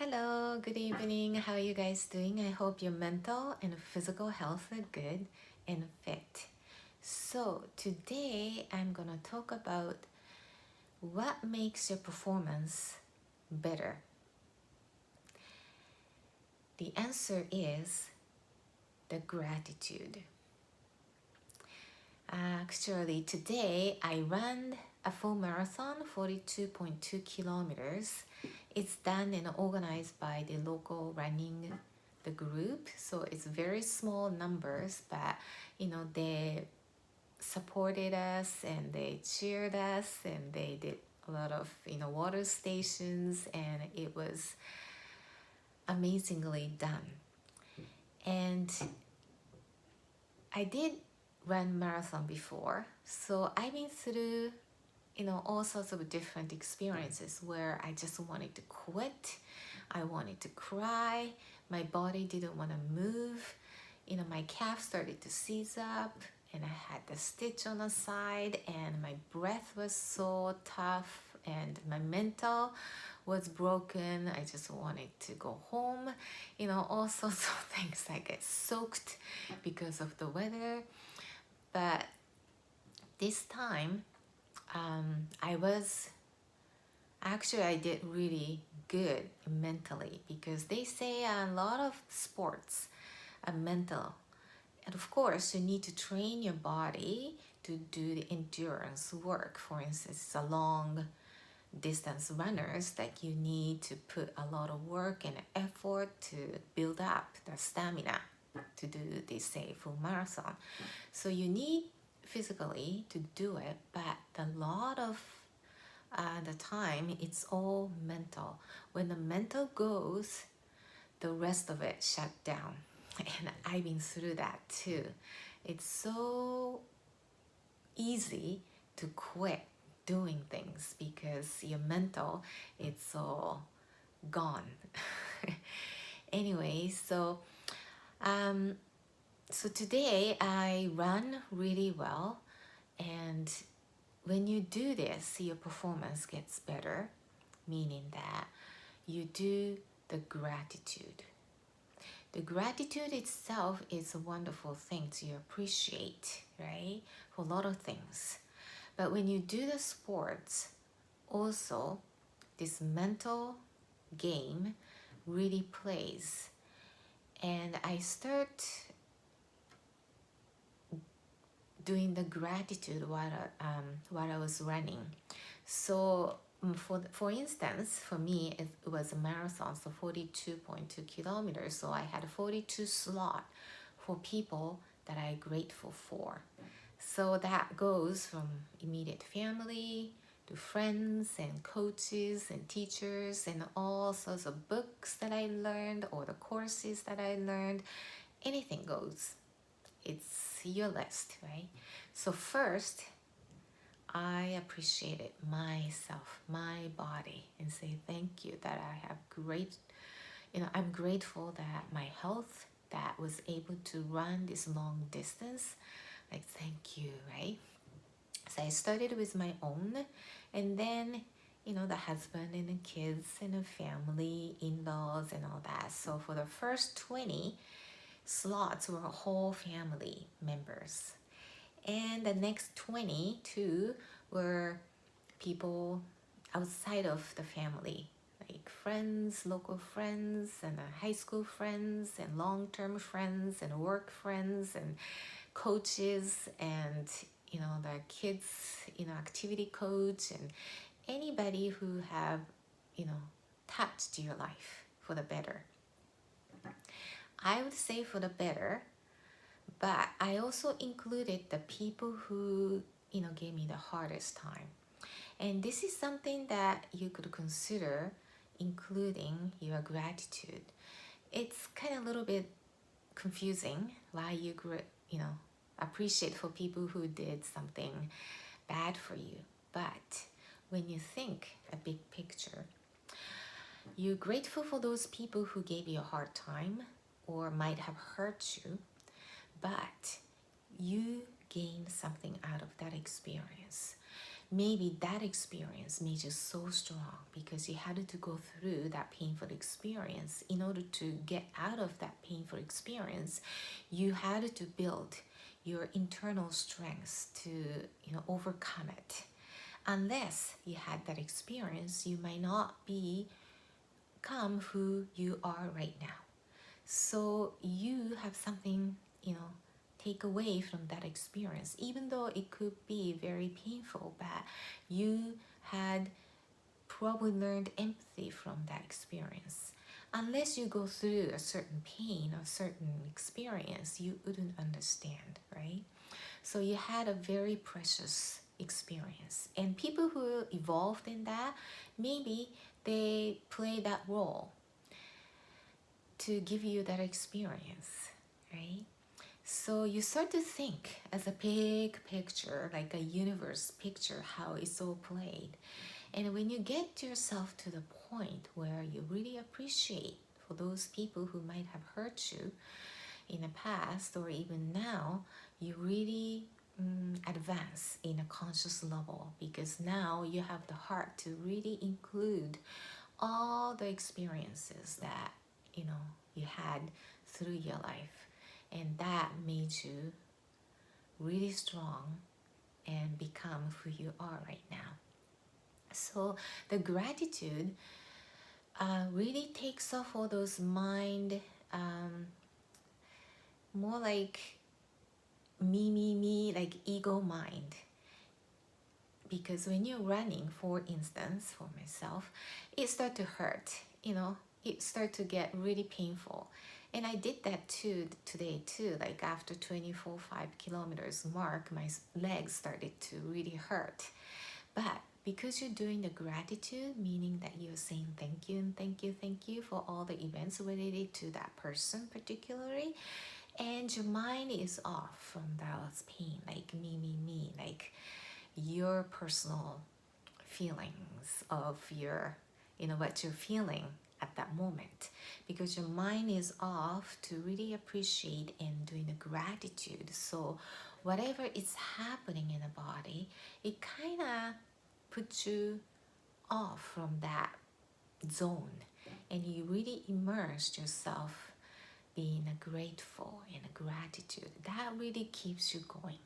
Hello, good evening. How are you guys doing? I hope your mental and physical health are good and fit. So, today I'm gonna talk about what makes your performance better. The answer is the gratitude. Actually, today I ran a full marathon, 42.2 kilometers. It's done and organized by the local running the group. So it's very small numbers, but they supported us and they cheered us and they did a lot of water stations, and it was amazingly done. And I did run marathon before, so I've been through all sorts of different experiences where I just wanted to quit. I wanted to cry. My body didn't want to move. My calf started to seize up and I had the stitch on the side and my breath was so tough and my mental was broken. I just wanted to go home. All sorts of things. I get soaked because of the weather. But this time, I did really good mentally, because they say a lot of sports are mental. And of course, you need to train your body to do the endurance work. For instance, a long distance runners, like you need to put a lot of work and effort to build up the stamina to do this, say, full marathon. So you need physically to do it, but a lot of the time it's all mental. When the mental goes, the rest of it shut down. And I've been through that too. It's so easy to quit doing things because your mental, it's all gone. Anyway, so today I run really well, and when you do this, your performance gets better, meaning that you do the gratitude. The gratitude itself is a wonderful thing to appreciate, right? For a lot of things. But when you do the sports, also this mental game really plays. And I start doing the gratitude while I was running. So for instance, for me, it was a marathon, so 42.2 kilometers. So I had 42 slots for people that I'm grateful for. So that goes from immediate family to friends and coaches and teachers and all sorts of books that I learned or the courses that I learned. Anything goes. It's your list, right? So first, I appreciated myself, my body, and say thank you that I have I'm grateful that my health, that was able to run this long distance. Like, thank you, right? So I started with my own, and then the husband and the kids and the family, in-laws and all that. So for the first 20 slots were whole family members, and the next 22 were people outside of the family, like friends, local friends, and high school friends, and long-term friends, and work friends, and coaches, and the kids activity coach, and anybody who have touched your life for the better. I would say for the better, but I also included the people who gave me the hardest time. And this is something that you could consider including your gratitude. It's kind of a little bit confusing why you appreciate for people who did something bad for you. But when you think a big picture, you're grateful for those people who gave you a hard time or might have hurt you, but you gained something out of that experience. maybe that experience made you so strong because you had to go through that painful experience. In order to get out of that painful experience, you had to build your internal strength to overcome it. Unless you had that experience, you might not become who you are right now. So you have something, take away from that experience, even though it could be very painful, but you had probably learned empathy from that experience. Unless you go through a certain pain or certain experience, you wouldn't understand, right? So you had a very precious experience. And people who evolved in that, maybe they play that role to give you that experience, right? So you start to think as a big picture, like a universe picture, how it's all played. And when you get yourself to the point where you really appreciate for those people who might have hurt you in the past or even now, you really advance in a conscious level, because now you have the heart to really include all the experiences that you had through your life, and that made you really strong and become who you are right now. So the gratitude really takes off all those mind, more like me, like ego mind. Because when you're running, for instance, for myself, it starts to hurt, it starts to get really painful. And I did that too today too, like after 5 kilometers mark, my legs started to really hurt. But because you're doing the gratitude, meaning that you're saying thank you and thank you for all the events related to that person particularly, and your mind is off from that pain, like me, like your personal feelings of your, what you're feeling at that moment, because your mind is off to really appreciate and doing the gratitude. So whatever is happening in the body, it kind of puts you off from that zone, and you really immerse yourself being grateful and gratitude. That really keeps you going.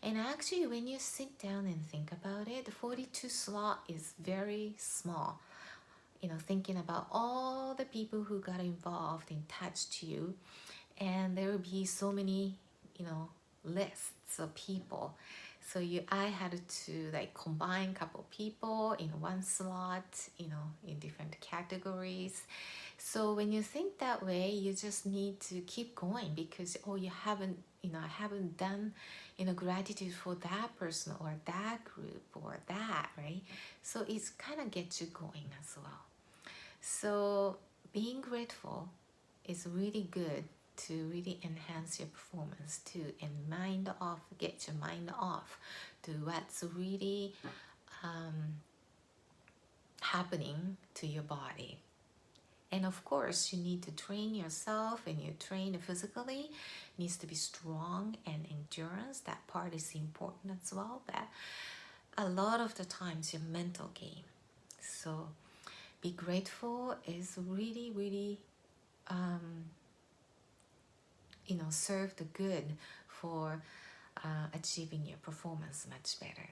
And actually, when you sit down and think about it, the 42 slot is very small. Thinking about all the people who got involved and touched you, and there will be so many, lists of people. So I had to like combine a couple people in one slot, in different categories. So when you think that way, you just need to keep going, because you haven't, I haven't done, gratitude for that person or that group or that, right? So it's kind of gets you going as well. So being grateful is really good to really enhance your performance too, and get your mind off to what's really happening to your body. And of course, you need to train yourself, and you train physically. It needs to be strong and endurance. That part is important as well. But a lot of the times, your mental game. So be grateful is really, really, serve the good for achieving your performance much better.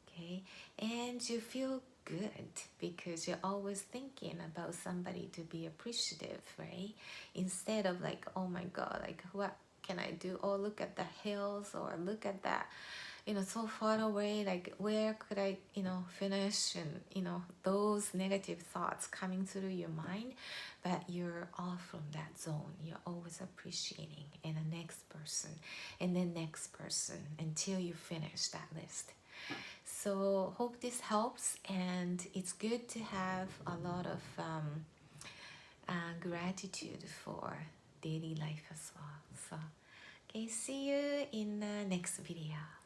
Okay, and you feel good because you're always thinking about somebody to be appreciative, right? Instead of like, oh my god, like what can I do? Oh, look at the hills, or look at that, so far away, like where could I, finish, and those negative thoughts coming through your mind. But you're off from that zone. You're always appreciating, and the next person and the next person until you finish that list. So hope this helps, and it's good to have a lot of gratitude for daily life as well. So okay, see you in the next video.